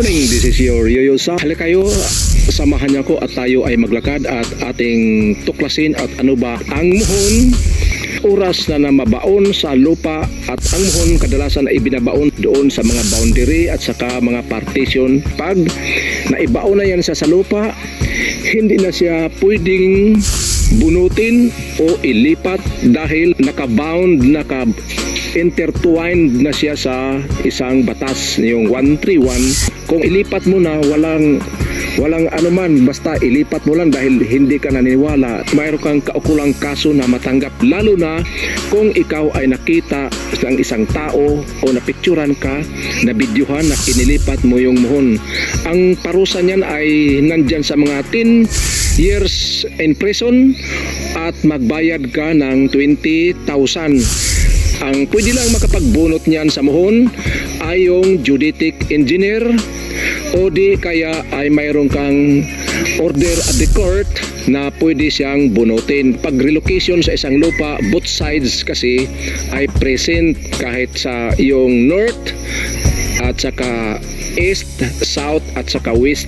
morning, this is your Yoyo Sam. Halika kayo, samahan niyo ako at tayo ay maglakad at ating tuklasin at ano ba ang muhon. Oras na mabaon sa lupa at ang muhon kadalasan ay binabaon doon sa mga boundary at saka mga partition. Pag naibaon na yan sa lupa, hindi na siya pwedeng bunutin o ilipat dahil naka-bound, intertwined na siya sa isang batas, yung 131. Kung ilipat mo na, walang anuman, basta ilipat mo lang dahil hindi ka naniniwala, mayroon kang kaukulang kaso na matanggap, lalo na kung ikaw ay nakita ng isang tao o napicturan ka, na videohan na inilipat mo yung muhon. Ang parusa niyan ay nandyan sa mga 10 years in prison at magbayad ka ng 20,000. Ang pwede lang makapagbunot niyan sa muhon ay yung geodetic engineer o di kaya ay mayroon kang order at the court na pwede siyang bunutin. Pag relocation sa isang lupa, both sides kasi ay present, kahit sa yung north at saka east, south at saka west,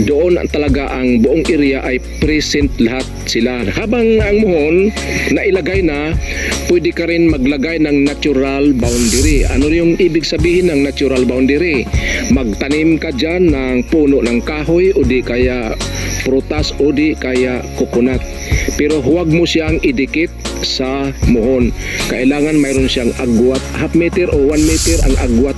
doon talaga ang buong area ay present lahat sila. Habang ang muhon na ilagay na, pwede ka rin maglagay ng natural boundary. Ano yung ibig sabihin ng natural boundary? Magtanim ka dyan ng puno ng kahoy o di kaya prutas o di kaya coconut. Pero huwag mo siyang idikit sa muhon. Kailangan mayroon siyang agwat, half meter o 1 meter ang agwat